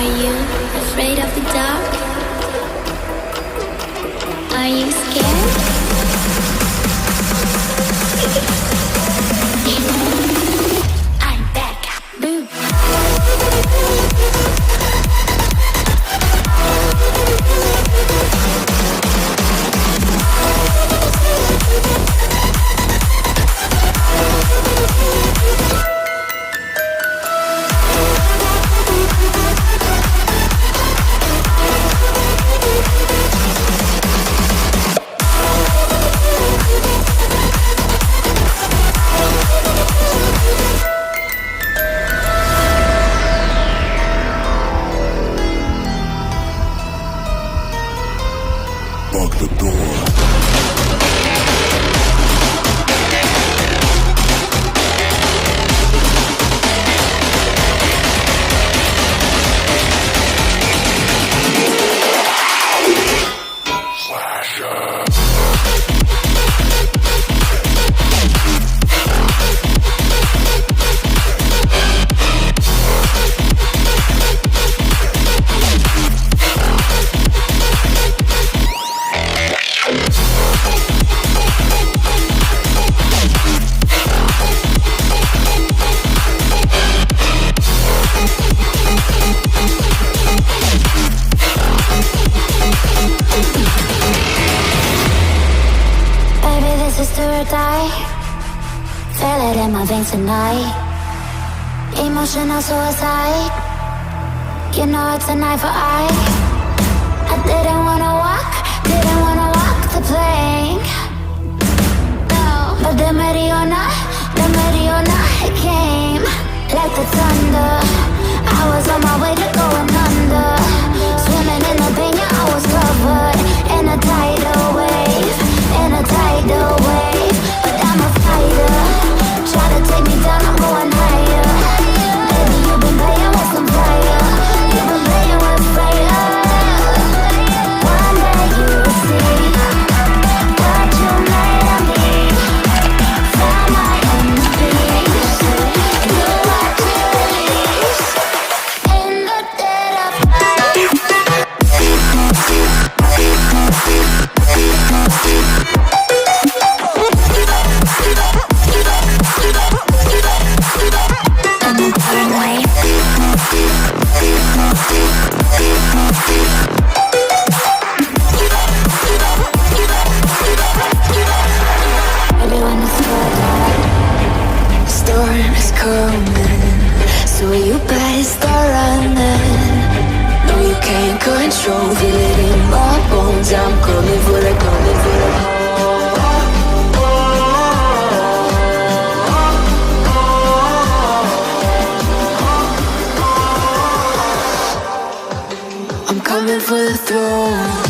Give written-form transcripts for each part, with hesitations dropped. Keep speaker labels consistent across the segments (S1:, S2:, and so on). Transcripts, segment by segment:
S1: Are you afraid of the dark? Are you scared? I'm back. Boom.
S2: Tonight, emotional suicide. You know it's an eye for eye. I didn't wanna walk the plank. No, but the Mariona, it came like the thunder. I was on my way to going under, swimming in the pain. Yeah, I was covered in a tidal wave, But I'm a fighter. Try to take me down, I'm going higher. Baby, you've been playing with some fire. You've been playing with fire. One day you'll see what you made of me. Find my own peace. Do what you release in the dead of night.
S3: Storm is coming, so you better start running. No, you can't control, feel it in my bones. I'm coming for the. I'm coming for the throne.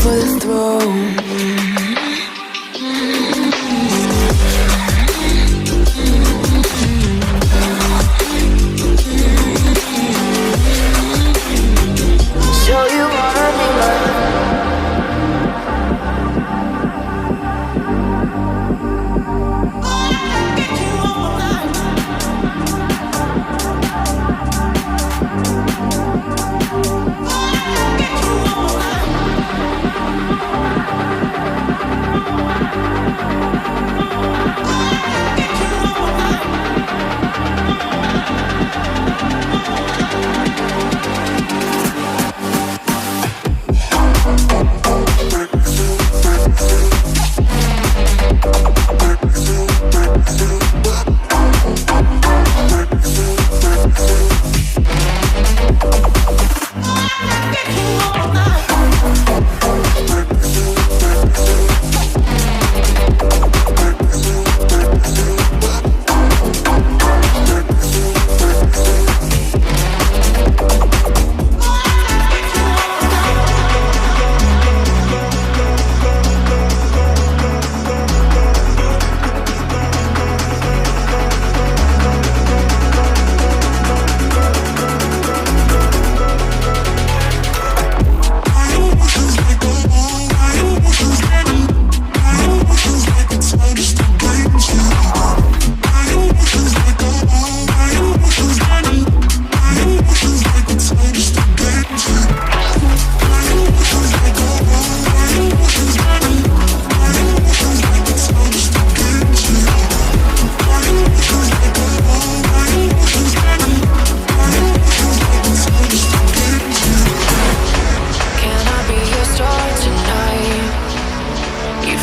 S3: For the throne. Show you wanna be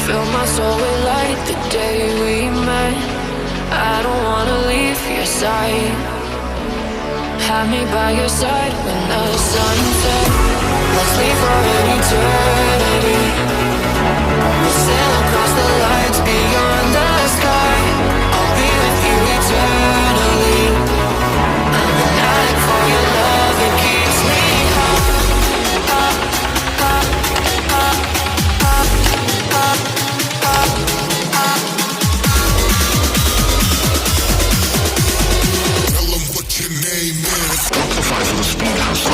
S3: Fill my soul with light the day we met. I don't wanna leave your side. Have me by your side when the sun sets. Let's leave for an eternity. We'll sail across the lights beyond the sky. I'll be with you eternally. I'm an addict for your love, it keeps me high.
S4: Tell them what your name is. Amplify for the speed house.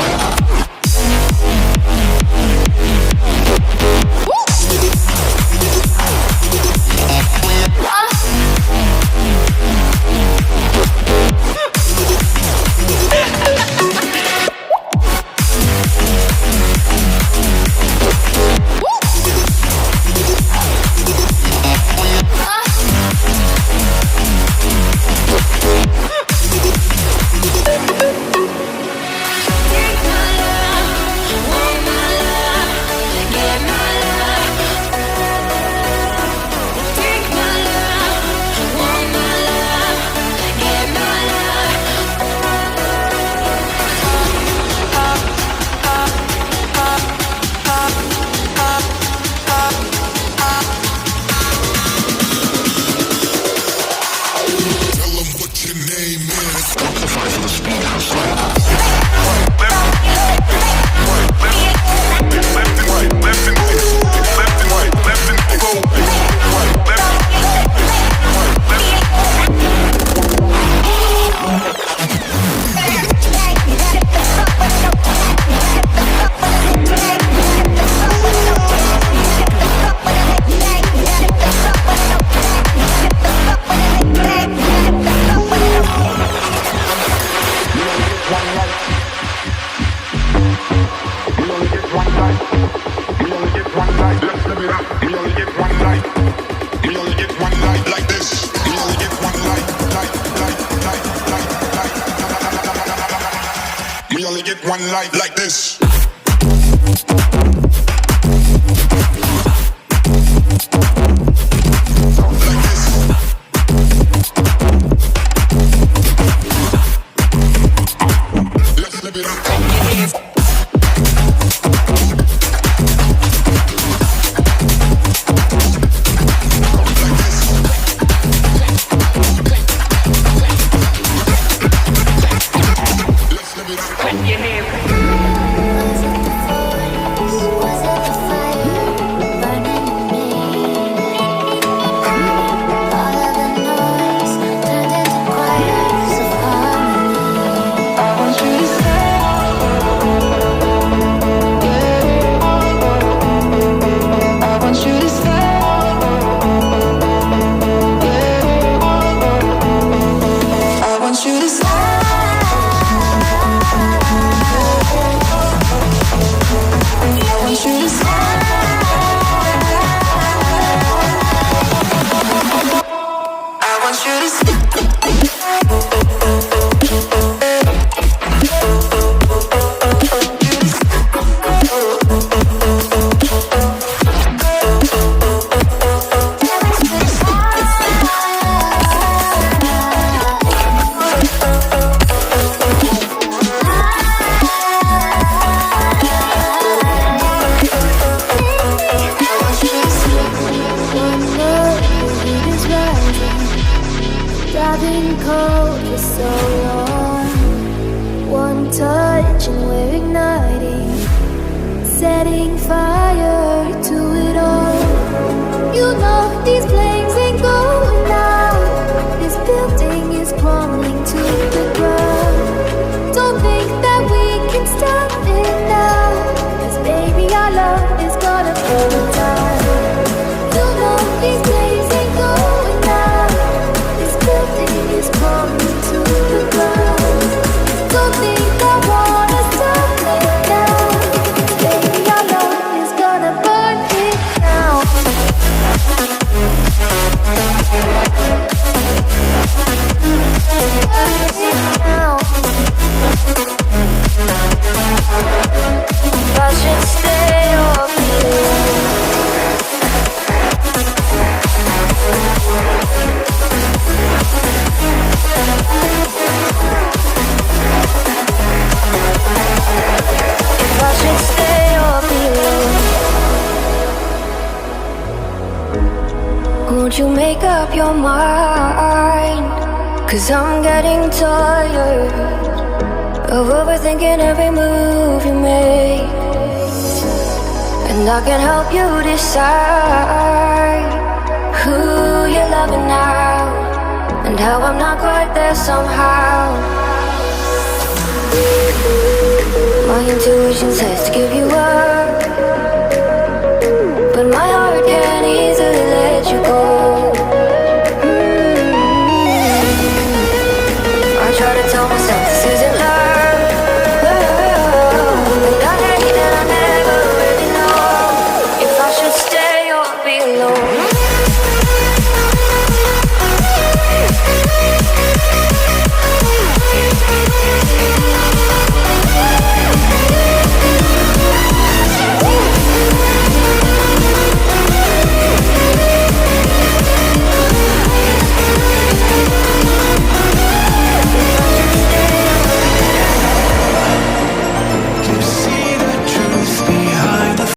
S4: One light like this. Let's live it up.
S2: These blazing going out. This building is crumbling to the ground.
S3: Won't you make up your mind? 'Cause I'm getting tired of overthinking every move you make. And I can help you decide who you're loving now, and how I'm not quite there somehow. My intuition says to give you up,